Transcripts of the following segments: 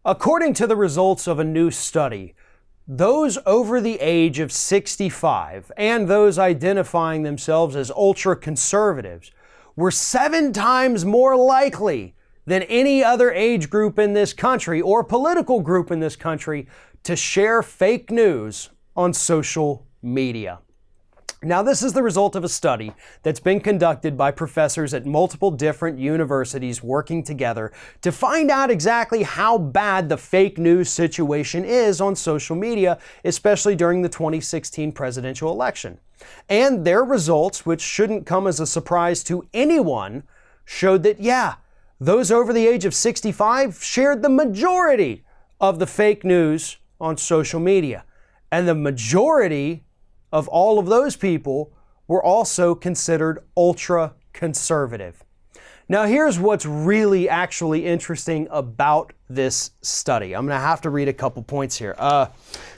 According to the results of a new study, those over the age of 65 and those identifying themselves as ultra-conservatives were 7 times more likely than any other age group in this country or political group in this country to share fake news on social media. Now, this is the result of a study that's been conducted by professors at multiple different universities working together to find out exactly how bad the fake news situation is on social media, especially during the 2016 presidential election. And their results, which shouldn't come as a surprise to anyone, showed that, those over the age of 65 shared the majority of the fake news on social media. And the majority of all of those people were also considered ultra-conservative. Now, here's what's really actually interesting about this study. I'm going to have to read a couple points here. It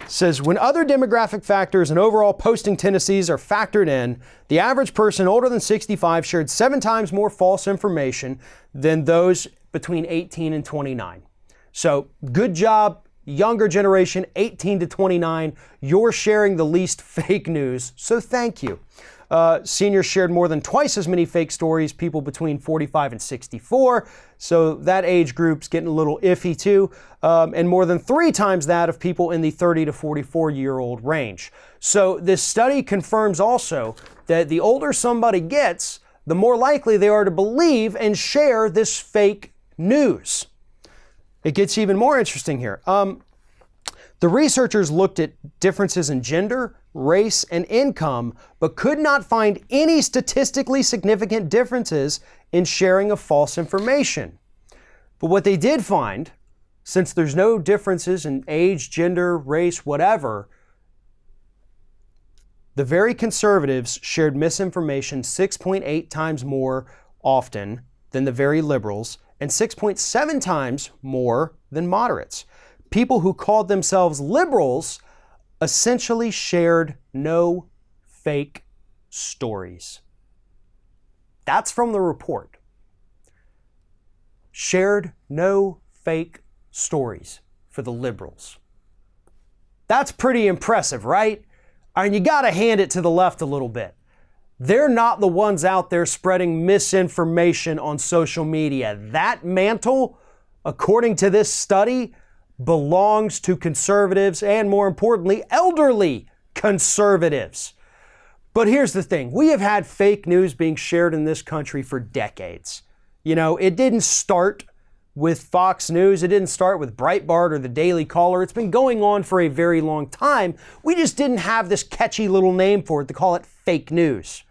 says, when other demographic factors and overall posting tendencies are factored in, the average person older than 65 shared 7 times more false information than those between 18 and 29. So, good job, younger generation, 18 to 29, you're sharing the least fake news, so thank you. Seniors shared more than twice as many fake stories, people between 45 and 64, so that age group's getting a little iffy too, and more than 3 times that of people in the 30 to 44-year-old range. So this study confirms also that the older somebody gets, the more likely they are to believe and share this fake news. It gets even more interesting here. The researchers looked at differences in gender, race, and income, but could not find any statistically significant differences in sharing of false information. But what they did find, since there's no differences in age, gender, race, whatever, the very conservatives shared misinformation 6.8 times more often than the very liberals, and 6.7 times more than moderates. People who called themselves liberals essentially shared no fake stories. That's from the report. Shared no fake stories for the liberals. That's pretty impressive, right? I mean, you gotta hand it to the left a little bit. They're not the ones out there spreading misinformation on social media. That mantle, according to this study, belongs to conservatives and, more importantly, elderly conservatives. But here's the thing. We have had fake news being shared in this country for decades. You know, it didn't start with Fox News. It didn't start with Breitbart or the Daily Caller. It's been going on for a very long time. We just didn't have this catchy little name for it to call it fake news.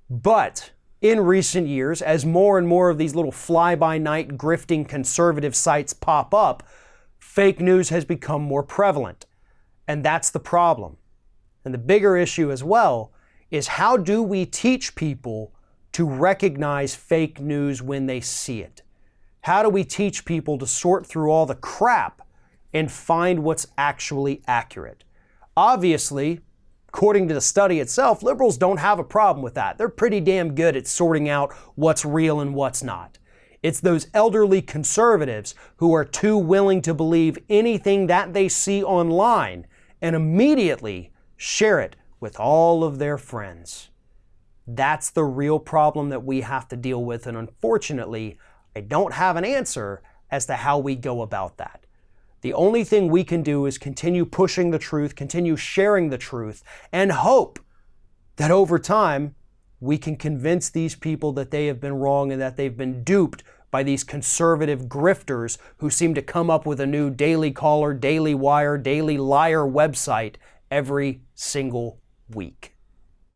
But in recent years, as more and more of these little fly-by-night grifting conservative sites pop up, fake news has become more prevalent. And that's the problem. And the bigger issue as well is, how do we teach people to recognize fake news when they see it? How do we teach people to sort through all the crap and find what's actually accurate? Obviously, according to the study itself, liberals don't have a problem with that. They're pretty damn good at sorting out what's real and what's not. It's those elderly conservatives who are too willing to believe anything that they see online and immediately share it with all of their friends. That's the real problem that we have to deal with, and unfortunately, I don't have an answer as to how we go about that. The only thing we can do is continue pushing the truth, continue sharing the truth, and hope that over time we can convince these people that they have been wrong and that they've been duped by these conservative grifters who seem to come up with a new Daily Caller, Daily Wire, Daily Liar website every single week.